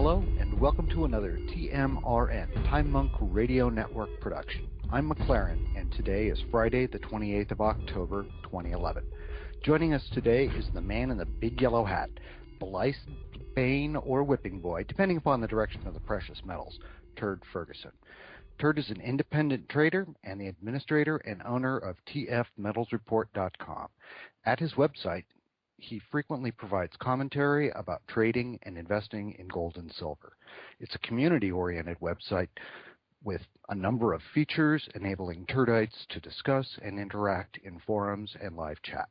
Hello, and welcome to another TMRN, Time Monk Radio Network production. I'm McLaren, and today is Friday, the 28th of October, 2011. Joining us today is the man in the big yellow hat, Blythe, Bane, or Whipping Boy, depending upon the direction of the precious metals, Turd Ferguson. Turd is an independent trader and the administrator and owner of tfmetalsreport.com. At his website, he frequently provides commentary about trading and investing in gold and silver. It's a community-oriented website with a number of features enabling Turdites to discuss and interact in forums and live chat.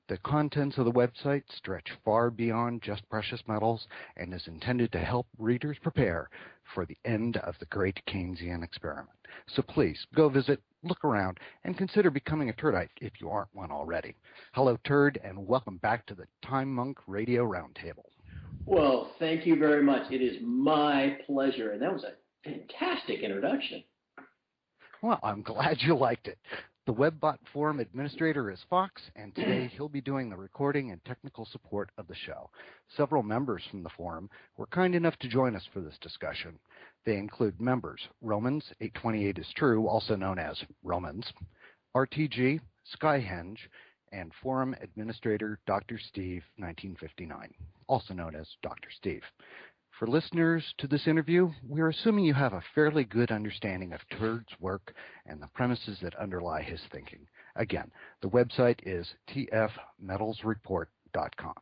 The contents of the website stretch far beyond just precious metals and is intended to help readers prepare for the end of the great Keynesian experiment. So please go visit, look around, and consider becoming a Turdite if you aren't one already. Hello, Turd, and welcome back to the Time Monk Radio Roundtable. Well, thank you very much. It is my pleasure, and that was a fantastic introduction. Well, I'm glad you liked it. The WebBot Forum administrator is Fox, and today he'll be doing the recording and technical support of the show. Several members from the forum were kind enough to join us for this discussion. They include members Romans 828 is True, also known as Romans, RTG, Skyhenge, and forum administrator Dr. Steve 1959, also known as Dr. Steve. For listeners to this interview, we're assuming you have a fairly good understanding of Turd's work and the premises that underlie his thinking. Again, the website is tfmetalsreport.com.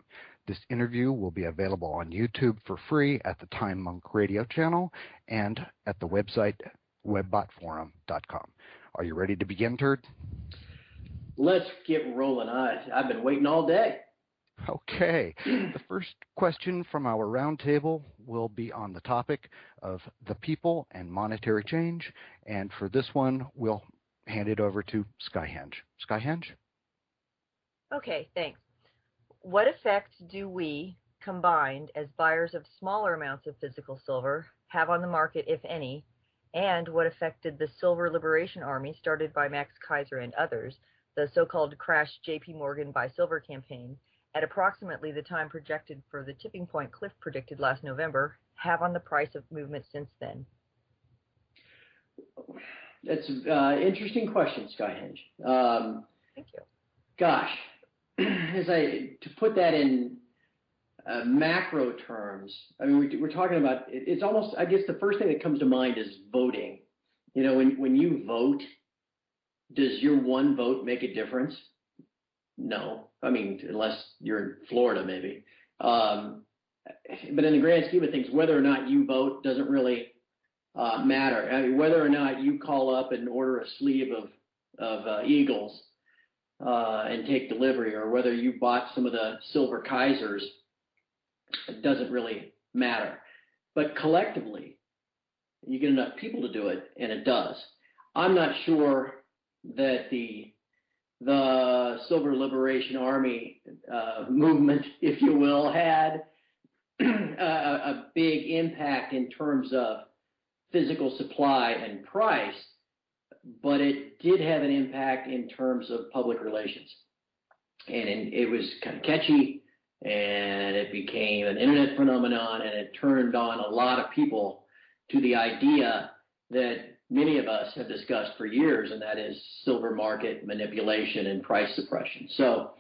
This interview will be available on YouTube for free at the Time Monk Radio channel and at the website webbotforum.com. Are you ready to begin, Turd? Let's get rolling. I've been waiting all day. Okay. The first question from our roundtable will be on the topic of the people and monetary change. And for this one, we'll hand it over to Skyhenge. Skyhenge? Okay, thanks. What effect do we, combined as buyers of smaller amounts of physical silver, have on the market, if any? And what effect did the Silver Liberation Army, started by Max Kaiser and others, the so-called Crash JP Morgan Buy Silver campaign, at approximately the time projected for the tipping point Cliff predicted last November, have on the price of movement since then? That's an interesting question, Skyhenge. Thank you. Gosh, to put that in macro terms, I mean, we're talking about, it's almost, I guess the first thing that comes to mind is voting. You know, when you vote, does your one vote make a difference? No. I mean, unless you're in Florida, maybe. But in the grand scheme of things, whether or not you vote doesn't really matter. I mean, whether or not you call up and order a sleeve of Eagles and take delivery, or whether you bought some of the Silver Kaisers, it doesn't really matter. But collectively, you get enough people to do it, and it does. I'm not sure that the Silver Liberation Army movement, if you will, had a big impact in terms of physical supply and price, but it did have an impact in terms of public relations. And it was kind of catchy, and it became an internet phenomenon, and it turned on a lot of people to the idea that many of us have discussed for years, and that is silver market manipulation and price suppression. So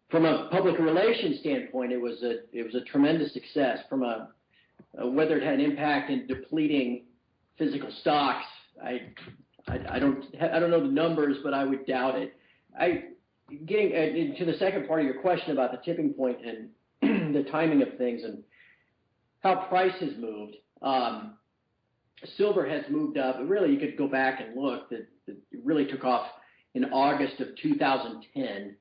from a public relations standpoint, it was a tremendous success. From whether it had an impact in depleting physical stocks, I don't know the numbers, but I would doubt it. Getting into the second part of your question about the tipping point and the timing of things and how price has moved. Silver has moved up. Really, you could go back and look. That it really took off in August of 2010.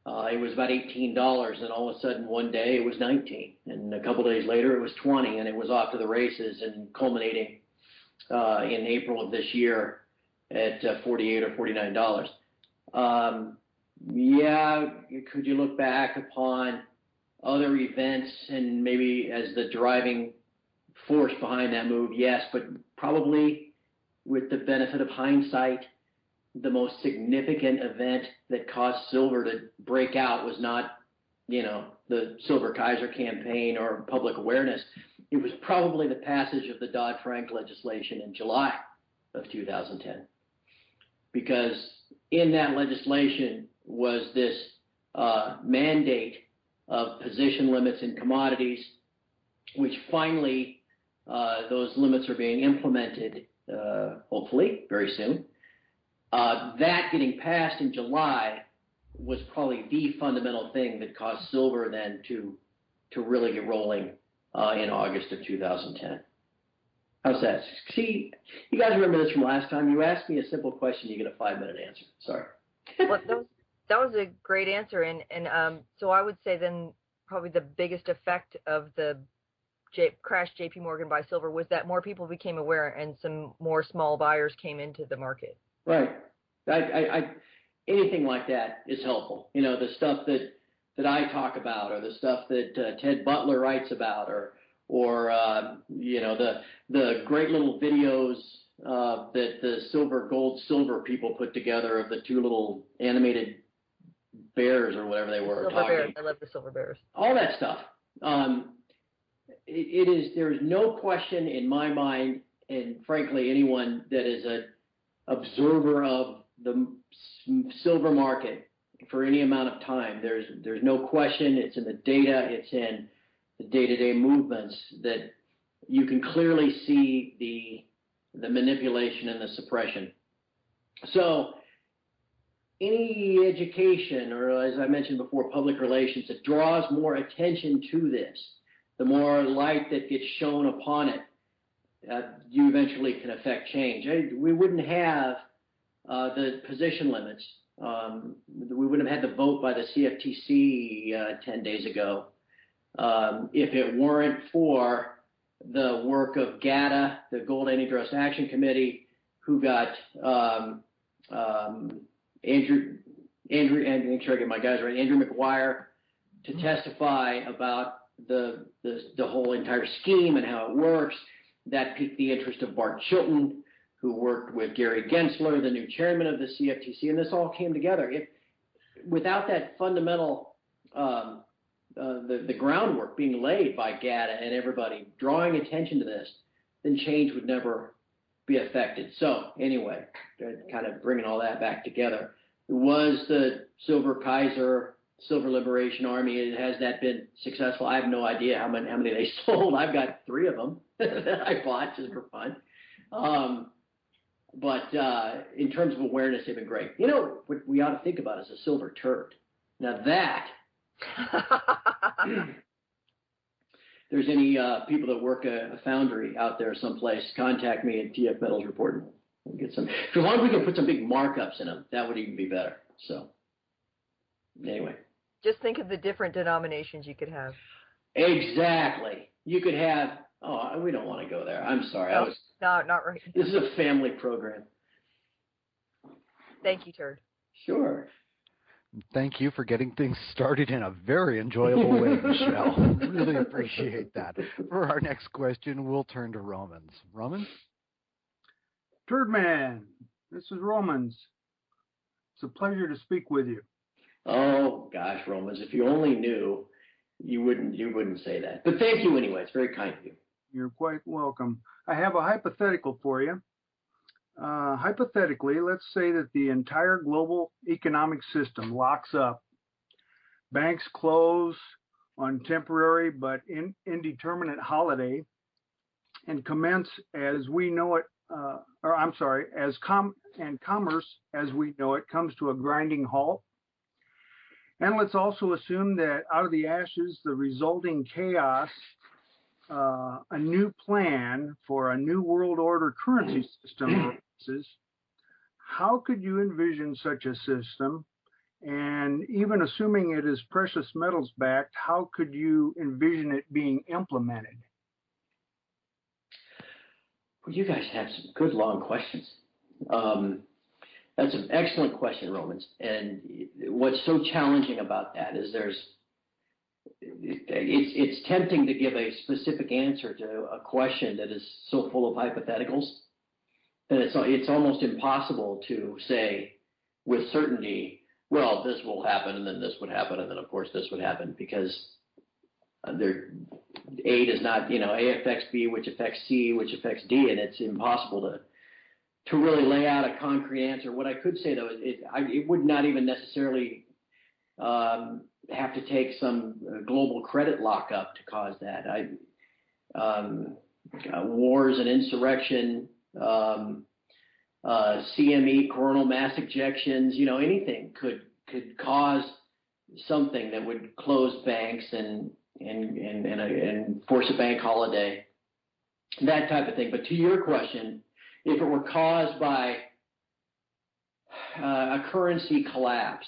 It was about $18, and all of a sudden one day it was 19, and a couple days later it was 20, and it was off to the races and culminating in April of this year at $48 or $49. Yeah, could you look back upon other events and maybe as the driving force behind that move? Yes, but probably with the benefit of hindsight, the most significant event that caused silver to break out was not, the Silver Kaiser campaign or public awareness. it was probably the passage of the Dodd-Frank legislation in July of 2010, because in that legislation was this mandate of position limits in commodities, which finally those limits are being implemented, hopefully very soon. That getting passed in July was probably the fundamental thing that caused silver then to really get rolling in August of 2010. How's that? See, you guys remember this from last time? You asked me a simple question, you get a 5-minute answer. Sorry. Well, that was a great answer, and so I would say then probably the biggest effect of the crash JP Morgan buy silver was that more people became aware and some more small buyers came into the market. Right. Anything like that is helpful. You know, the stuff that I talk about, or the stuff that Ted Butler writes about, or you know, the great little videos that the gold silver people put together of the two little animated bears or whatever they were. Silver bears. I love the silver bears. All that stuff. There is no question in my mind, and frankly, anyone that is an observer of the silver market for any amount of time, there's no question. It's in the data. It's in the day-to-day movements that you can clearly see the manipulation and the suppression. So any education, or as I mentioned before, public relations, that draws more attention to this, the more light that gets shown upon it, you eventually can affect change. We wouldn't have the position limits. We wouldn't have had the vote by the CFTC 10 days ago if it weren't for the work of GATA, the Gold Antitrust Action Committee, who got Andrew, and make sure I get my guys right, Andrew McGuire, to testify about the whole entire scheme and how it works. That piqued the interest of Bart Chilton, who worked with Gary Gensler, the new chairman of the CFTC, and this all came together. Without that fundamental, the groundwork being laid by GATA and everybody drawing attention to this, then change would never be affected. So anyway, kind of bringing all that back together, it was the Silver Kaiser Silver Liberation Army. Has that been successful? I have no idea how many they sold. I've got 3 of them that I bought just for fun. But in terms of awareness, they've been great. You know, what we ought to think about is a silver turd. Now that, there's any people that work a foundry out there someplace, contact me at TF Metals Report and we'll get some. As long as we can put some big markups in them, that would even be better. So anyway. Just think of the different denominations you could have. Exactly. You could have, we don't want to go there. I'm sorry. No, not right. This is a family program. Thank you, Turd. Sure. Thank you for getting things started in a very enjoyable way, Michelle. Really appreciate that. For our next question, we'll turn to Romans. Romans? Turd Man, this is Romans. It's a pleasure to speak with you. Oh gosh, Romans, if you only knew, you wouldn't say that. But thank you anyway. It's very kind of you. You're quite welcome. I have a hypothetical for you. Hypothetically, let's say that the entire global economic system locks up. Banks close on temporary but indeterminate holiday and commence as we know it, commerce as we know it comes to a grinding halt. And let's also assume that out of the ashes, the resulting chaos, a new plan for a new world order currency system arises. How could you envision such a system? And even assuming it is precious metals backed, how could you envision it being implemented? Well, you guys have some good long questions. That's an excellent question, Romans. And what's so challenging about that is it's tempting to give a specific answer to a question that is so full of hypotheticals that it's almost impossible to say with certainty, well, this will happen, and then this would happen, and then of course this would happen, because A does not, A affects B, which affects C, which affects D, and it's impossible to really lay out a concrete answer. What I could say, though, is it would not even necessarily have to take some global credit lockup to cause that. Wars and insurrection, CME, coronal mass ejections, anything could cause something that would close banks and force a bank holiday, that type of thing. But to your question, if it were caused by a currency collapse,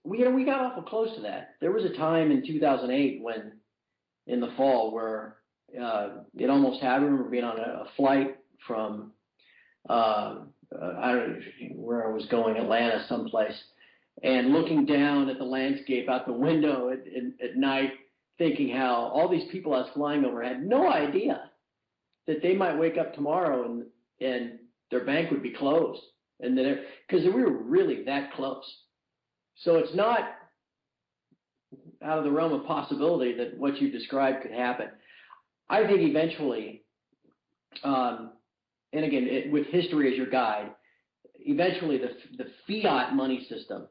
we got awful close to that. There was a time in 2008 when, in the fall, where it almost happened. I remember being on a flight from I don't know where I was going, Atlanta, someplace, and looking down at the landscape out the window at night, thinking how all these people I was flying over had no idea that they might wake up tomorrow and their bank would be closed, and that because we were really that close. So it's not out of the realm of possibility that what you described could happen. I think eventually, and again, with history as your guide, eventually the fiat money system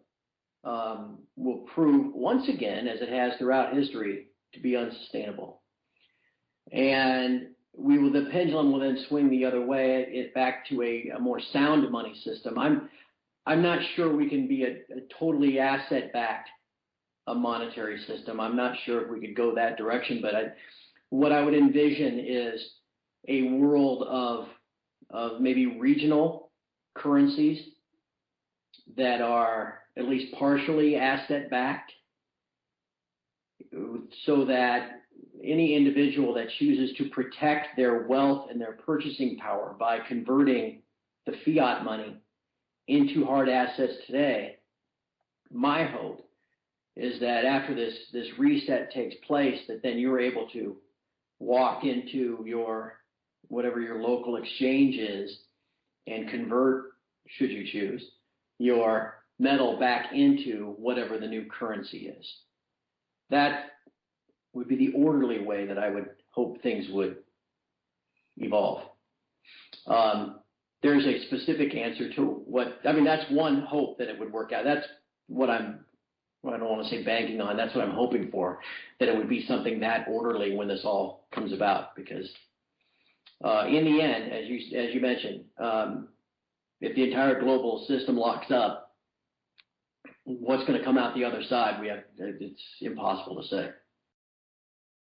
will prove once again, as it has throughout history, to be unsustainable. And the pendulum will then swing the other way, back to a more sound money system. I'm not sure we can be a totally asset-backed monetary system. I'm not sure if we could go that direction, but what I would envision is a world of maybe regional currencies that are at least partially asset-backed, so that any individual that chooses to protect their wealth and their purchasing power by converting the fiat money into hard assets today, my hope is that after this reset takes place, that then you're able to walk into whatever your local exchange is and convert, should you choose, your metal back into whatever the new currency is. That would be the orderly way that I would hope things would evolve. There's a specific answer to that's one hope that it would work out. That's what I don't want to say banking on, that's what I'm hoping for, that it would be something that orderly when this all comes about, because in the end, as you mentioned, if the entire global system locks up, what's going to come out the other side, it's impossible to say.